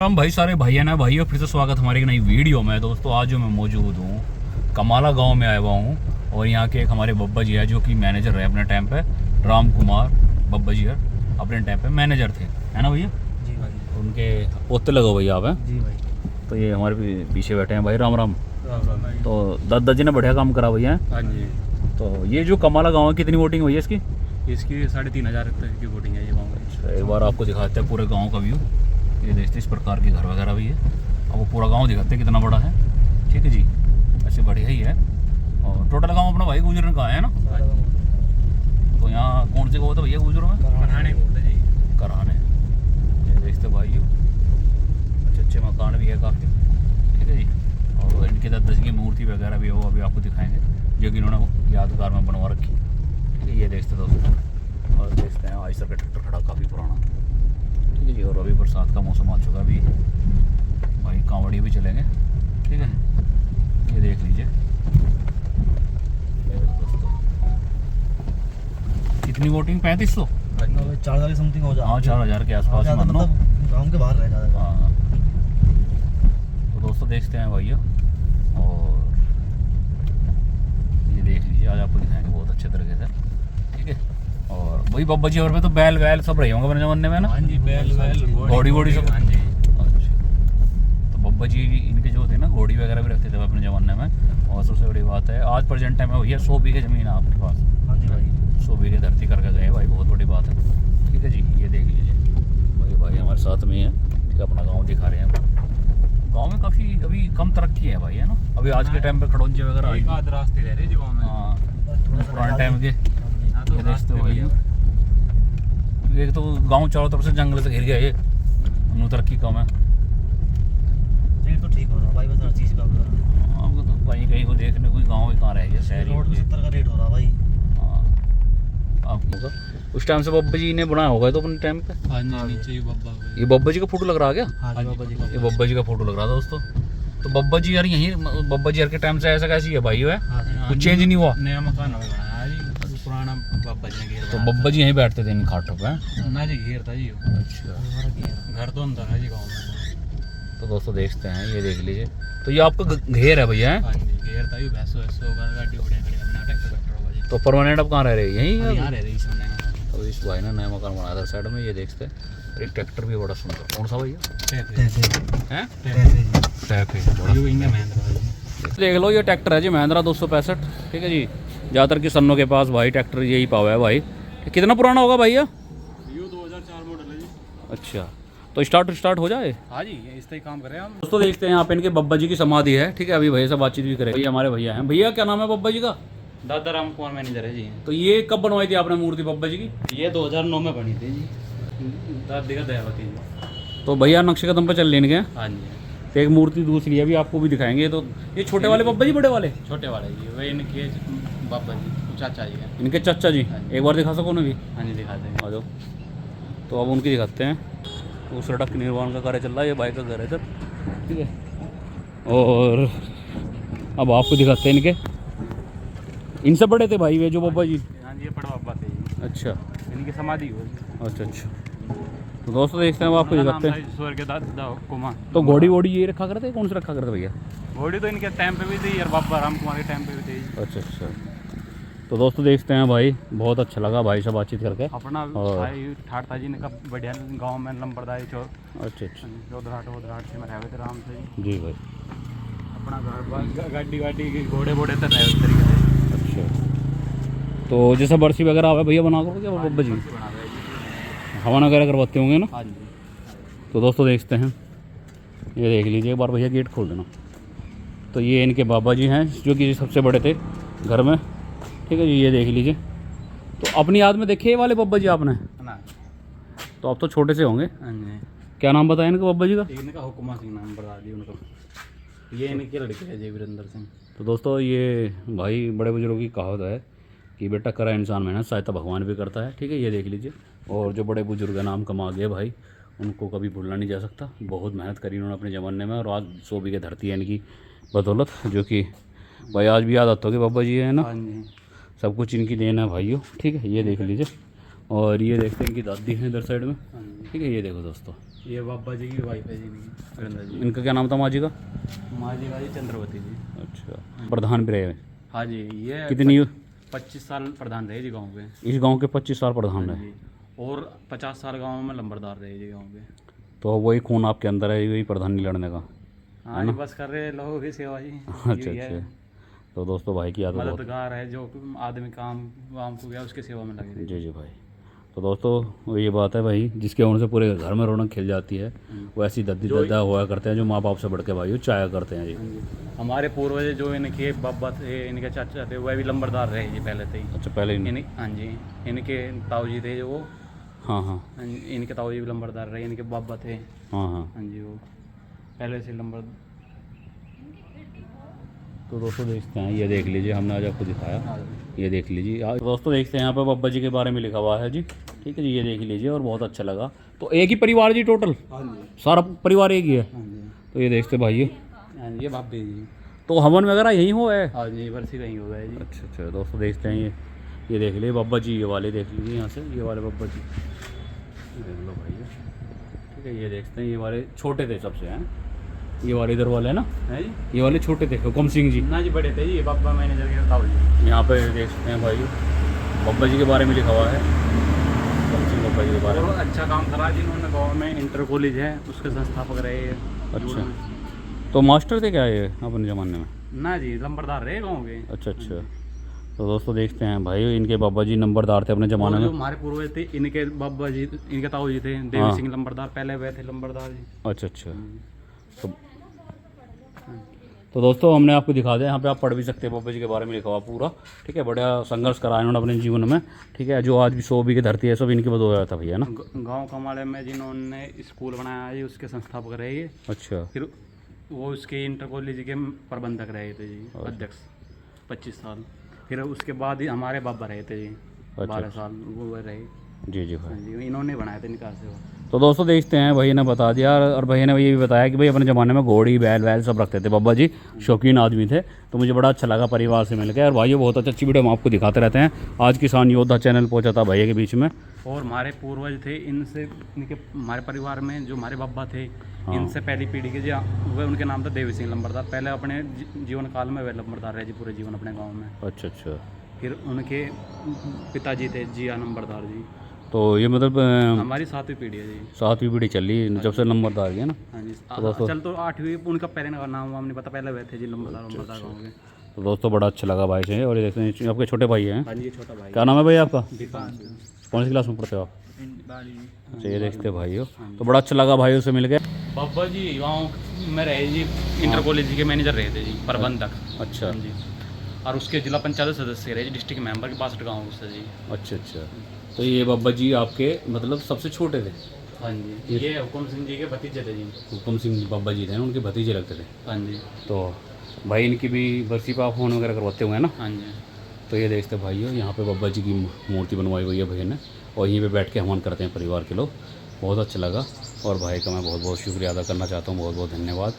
हम भाई सारे भाई ना भाइयों, फिर से स्वागत हमारी एक नई वीडियो में। दोस्तों आज जो मैं मौजूद हूँ कमाला गांव में आया हुआ हूँ और यहाँ के एक हमारे बब्बा जी है जो कि मैनेजर रहे अपने टाइम पे। राम कुमार बब्बा जी अपने टाइम पे मैनेजर थे, है ना भैया? जी भाई। उनके पोते लगो भैया आप हैं? जी भाई। तो ये हमारे पीछे बैठे हैं भाई। राम राम। भाई। तो दादा जी ने बढ़िया काम करा भैया। हाँ जी। तो ये जो कमाला गाँव है कितनी वोटिंग हुई है इसकी? इसकी 3,500 तक की वोटिंग है ये गाँव में। एक बार आपको दिखाते हैं पूरे गाँव का व्यू। ये देखते इस प्रकार के घर वगैरह भी है। अब वो पूरा गांव दिखाते हैं कितना बड़ा है। ठीक है जी, ऐसे बढ़िया ही है। और टोटल गांव अपना भाई गुजरन का है ना? तो यहाँ कौन से गाँव था भैया गुजरों में? कराने जी। कराने। ये देखते भाई अच्छे अच्छे मकान भी है काफ़ी। ठीक है जी। और इनके दादा जी की मूर्ति वगैरह भी है, वो अभी आपको दिखाएंगे जो कि इन्होंने यादगार में बनवा रखी। ठीक है, ये देखते दोस्तों। और देखते हैं आइसर का ट्रैक्टर खड़ा काफ़ी पुराना। ठीक है जी। और अभी बरसात का मौसम आ चुका है, अभी भाई कांवड़ी भी चलेंगे। ठीक है, ये देख लीजिए दोस्तों। कितनी वोटिंग? 3500? 4,000 समथिंग हो जाए। हाँ 4,000 के आसपास मान लो। गाँव के बाहर रह जाता है। हाँ, तो दोस्तों देखते हैं भैया। और ये देख लीजिए, आज आपको दिखाएंगे बहुत अच्छे तरीके से। ठीक है। और वही बब्बा जी और पे तो बैल वैल सब रहे होंगे अपने जमाने में ना? हाँ जी, बैल वैल घोड़ी वोड़ी सब। हाँ जी। अच्छा, तो बब्बा जी इनके जो थे ना घोड़ी वगैरह भी रखते थे अपने ज़माने में। और सबसे बड़ी बात है आज प्रेजेंट टाइम में भैया 100 बीघे ज़मीन है आपके पास। हाँ जी भाई। 100 बीघे धरती करके गए भाई, बहुत बड़ी बात है। ठीक है जी, ये देख लीजिए भाई। भाई हमारे साथ में ही है। ठीक है, अपना गाँव दिखा रहे हैं। गाँव में काफ़ी अभी कम तरक्की है भाई, है ना? अभी आज के टाइम पे खड़ोंजे वगैरह एक आध रास्ते रह रहे जी गाँव में। हाँ, पुराने टाइम के ये देखते हो भाई। एक तो गांव चारों तरफ से जंगल से घिर गया, ये उन्होंने तरक्की कम है। रेट तो ठीक हो रहा भाई, बस हर चीज़ का हो रहा। आपको तो कहीं कहीं को देखने कोई गांव ही कहाँ रह गया, शहर रोड पे 70 का रेट हो रहा भाई। हाँ, आपको उस टाइम से बब्बा जी ने बनाया होगा तो अपने टाइम पे। हाँ जी, नीचे ही बब्बा। ये बब्बा जी का फोटो लग रहा है क्या? हाँ जी बब्बा जी का। ये बब्बा जी का फोटो लग रहा था दोस्तों। तो बब्बा जी यार यहीं बब्बा जी यार के टाइम से ऐसा कैसी है भाई? है कुछ चेंज नहीं हुआ? नया मकान हो गया जी, पुराना बब्बा जी ने घेर। तो बब्बा जी यहीं बैठते थे इन खाटों पे? ना जी, घेर था जी। अच्छा, घर तो अंदर है जी गाँव में। तो दोस्तों देखते हैं, ये देख लीजिए। तो ये आपका घेर है भैया? हाँ जी, घेर था जी। भैंसो गाड़ी उड़े खड़ी अपना ट्रैक्टर होगा जी। तो परमानेंट अब कहाँ रह रहे हैं? यहीं यहाँ रह रही सुनने में। तो इस भाई ने नया मकान बनाया था साइड में, ये देखते हैं। एक ट्रैक्टर भी बड़ा सुंदर। कौन सा भैया? हैं? देख लो, ये ट्रैक्टर है जी महिंद्रा 265। ठीक है जी। ज़्यादातर किसानों के पास भाई ट्रैक्टर यही पावा है भाई। कितना पुराना होगा भैया? ये 2004 मॉडल है जी। अच्छा, तो स्टार्ट हो जाए। हाँ जी, इस तरह काम करें हम। दोस्तों देखते हैं यहाँ पे इनके बब्बा जी की समाधि है। ठीक है, अभी भैया से बातचीत भी करेंगे। हमारे भैया हैं। भैया क्या नाम है बब्बा जी का? दादा राम कुमार मैनेजर है जी। तो ये कब बनवाई थी आपने मूर्ति बब्बा जी की? ये 2009 में बनी थी जी, दादी का दयावती जी। तो भैया नक्शे कदम पर चल लेंगे। हाँ जी। तो एक मूर्ति दूसरी है, अभी आपको भी दिखाएंगे। तो ये छोटे वाले बब्बा जी, बड़े वाले? छोटे वाले जी, वे इनके बाबा जी, चाचा जी हैं। इनके चाचा जी। एक बार दिखा सको ना भी? हाँ जी, दिखा देंगे। आ जाओ। तो अब उनकी दिखाते हैं। तो सड़क निर्माण का कार्य चल रहा है, ये बाइक का घर है सर। ठीक है, और अब आपको दिखाते हैं इनके। इनसे बड़े थे भाई वे जो बब्बा जी? हाँ जी, ये बड़ा बाबा थे जी। अच्छा इनकी समाधि हुई। अच्छा अच्छा। तो दोस्तों देखते हैं, अब आपको दिखाते हैं। ईश्वर के दादा कुमार। तो घोड़ी वोड़ी ये रखा करते, कौन से रखा करते भैया? घोड़ी तो इनके टाइम पे भी थी और बाबा राम कुमार के टाइम पे भी थी। अच्छा अच्छा। तो दोस्तों देखते हैं भाई, बहुत अच्छा लगा भाई से बातचीत करके। अपना और भाई ठाठता जी ने कब बढ़िया गांव में नंबरदारी चौक अच्छा अच्छा चौधराट से में रहे थे राम से जी भाई। अपना घर गाड़ी वाड़ी घोड़े वोड़े तक रहे उस तरीके से। अच्छा, तो जैसे बरसी वगैरह आवे भैया बना करो क्या बब्बा जी? हवन वगैरह करवाते होंगे ना? हाँ जी। तो दोस्तों देखते हैं, ये देख लीजिए एक बार भैया, गेट खोल देना। तो ये इनके बाबा जी हैं जो कि सबसे बड़े थे घर में। ठीक है जी, ये देख लीजिए। तो अपनी याद में देखे ये वाले बब्बा जी आपने? ना। तो आप तो छोटे से होंगे। हाँ जी। क्या नाम बताया इनके बब्बा जी का? इनका हुक्मा सिंह नाम बता दी उनका। ये इनके लड़के है जी, वीरेंद्र सिंह। तो दोस्तों ये भाई बड़े बुजुर्गों की कहावत है कि बेटा करा इंसान मेहनत सहायता भगवान भी करता है। ठीक है, ये देख लीजिए। और जो बड़े बुजुर्ग नाम कमा गए भाई, उनको कभी भूलना नहीं जा सकता। बहुत मेहनत करी उन्होंने अपने ज़माने में, और आज 100 बीघे धरती है इनकी बदौलत, जो कि भाई आज भी याद आता होगी बाबा जी है ना। हाँ जी। सब कुछ इनकी देन है भाइयों। ठीक है, ये देख लीजिए। और ये देखते हैं इनकी दादी हैं इधर साइड में। हाँ जी। ठीक है, ये देखो दोस्तों, ये बाबा जी की वाइफ है जी इनकी, वीरेंद्र जी। इनका क्या नाम था माँ जी का? माँ जी का जी चंद्रवती जी। अच्छा, प्रधान भी रहे? हाँ जी, ये कितनी? 25 साल प्रधान रहे जी गाँव पे। इस गांव के 25 साल प्रधान हाँ रहे। जी, और 50 साल गाँव में लंबरदार रहे जी गाँव पे। तो वही खून आपके अंदर है, वही प्रधानी लड़ने का। हाँ जी, बस कर रहे लोगों की सेवा जी। अच्छा यही है। अच्छा। तो दोस्तों भाई की आदत बहुत। मददगार है, जो आदमी काम वाम को गया उसकी सेवा में लगे थे। जी जी भाई। तो दोस्तों ये बात है भाई, जिसके होने से पूरे घर में रौनक खिल जाती है, वो ऐसी दद्दी दादा हुआ करते हैं जो माँ बाप से बढ़ के भाई चाया करते हैं जी। हाँ जी। हमारे पूर्वज जो इनके बाबा थे, इनके चाचा थे, वह भी लंबरदार रहे जी पहले से ही। अच्छा, पहले ही। हाँ जी, इनके ताऊजी थे जो वो। हाँ हाँ हाँ जी, इनके ताऊजी भी लंबरदार रहे, इनके बाबा थे। हाँ हाँ। हाँ जी, वो पहले से लंबर। तो दोस्तों देखते हैं, ये देख लीजिए, हमने आज आपको दिखाया, ये देख लीजिए। आज दोस्तों देखते हैं यहाँ पे बाबा जी के बारे में लिखा हुआ है जी। ठीक है जी, ये देख लीजिए, और बहुत अच्छा लगा। तो एक ही परिवार जी टोटल? हाँ जी, सारा परिवार एक ही है? हाँ जी। तो ये देखते भाई, हाँ जी, ये भाभी जी। तो हवन वगैरह यहीं हो है? हाँ जी, बरसी कहीं हो गया जी। अच्छा अच्छा। दोस्तों देखते हैं, ये देख लीजिए बाबा जी, ये वाले देख लीजिए यहाँ से, ये वाले बाबा जी, ये देख लो भाई। ठीक है, ये देखते हैं, ये वाले छोटे थे सबसे हैं, ये वाले इधर वाले है ना? है जी, ये वाले छोटे थे, हुकम सिंह जी। ना जी बड़े थे जी, ये बाबा मैनेजर के ताऊजी। यहाँ पे देख सकते हैं भाई, बाबा जी के बारे में लिखा हुआ है, हुकम सिंह बाबा जी के बारे में। और अच्छा काम करा जिन्होंने गाँव में इंटर कॉलेज है उसके संस्थापक रहे। अच्छा, तो मास्टर थे क्या ये अपने ज़माने में? ना जी, लंबरदार रहे गाँव के। अच्छा अच्छा। तो दोस्तों देखते हैं भाई, इनके बाबा जी नंबरदार थे अपने ज़माने और जो में। हमारे पूर्वज थे, इनके बाबा जी, इनके ताऊ जी थे देवी हाँ। सिंह लंबरदार, पहले वे थे लंबरदार जी। अच्छा अच्छा। तो दोस्तों हमने आपको दिखा दिया, यहाँ पे आप पढ़ भी सकते हैं बाबा जी के बारे में लिखा हुआ पूरा। ठीक है, बढ़िया संघर्ष करा इन्होंने अपने जीवन में। ठीक है, जो आज भी 100 बीघे धरती है सब इनकी वजह हो था भैया ना। गांव कमाड़े में जिन्होंने स्कूल बनाया जी उसके संस्थापक रहे ये। अच्छा। फिर वो उसके इंटर कॉलेज के प्रबंधक रहे थे जी, अध्यक्ष 25 साल। फिर उसके बाद ही हमारे बाबा रहे थे जी 12 साल वो रहे। जी जी भाई। हाँ जी, इन्होंने बनाया था निकाल से वो। तो दोस्तों देखते हैं, भैया ने बता दिया, और भैया ने ये भी बताया कि भाई अपने ज़माने में घोड़ी बैल वैल सब रखते थे बाबा जी, शौकीन आदमी थे। तो मुझे बड़ा अच्छा लगा परिवार से मिलकर, और भाई बहुत अच्छी वीडियो हम आपको दिखाते रहते हैं। आज किसान योद्धा चैनल पहुंचा था भैया के बीच में। और हमारे पूर्वज थे, इनसे इनके हमारे परिवार में जो हमारे बाबा थे, इनसे पहली पीढ़ी के जो वह उनके नाम था देवी सिंह लंबरदार। पहले अपने जीवन काल में वे लंबरदार रहे जी पूरे जीवन अपने गाँव में। अच्छा अच्छा। फिर उनके पिताजी थे जिया नंबरदार जी। तो ये मतलब हमारी 7वीं पीढ़ी है जी। 7वीं पीढ़ी चल रही जब से नंबरदार है ना? हाँ जी, चल तो 8वीं, उनका पहले का नाम वाम नहीं पता, पहले वे थे जी लंबरदार गाँव के। तो दोस्तों बड़ा अच्छा लगा भाई से। और ये देखते हैं आपके छोटे भाई हैं। हाँ जी, ये छोटा भाई। क्या नाम है भाई आपका? दीपांशु। कौन सी क्लास में पढ़ते हो आप? अच्छा, ये देखते हैं भाई हो। तो बड़ा अच्छा लगा भाई से मिल गए। बाबा जी गाँव में रहे जी, इंटर कॉलेज के मैनेजर रहे थे जी, प्रबंधक। अच्छा। हाँ जी, और उसके जिला पंचायत सदस्य रहे जी, डिस्ट्रिक्ट मेंबर के 62 गाँव से जी। अच्छा अच्छा। तो ये बाबा जी आपके मतलब सबसे छोटे थे? हाँ जी, ये हुकुम सिंह जी के भतीजे थे जी। हुकुम सिंह बाबा जी थे ना, उनके भतीजे लगते थे। हाँ जी। तो भाई इनकी भी बरसी पर आप फोन वगैरह करवाते हुए हैं ना? हाँ जी। तो ये देखते भाई हो, यहाँ पे बाबा जी की मूर्ति बनवाई हुई है भैया ने, और यहीं पे बैठ के हवन करते हैं परिवार के लोग। बहुत अच्छा लगा, और भाई का मैं बहुत बहुत शुक्रिया अदा करना चाहता हूँ, बहुत बहुत धन्यवाद।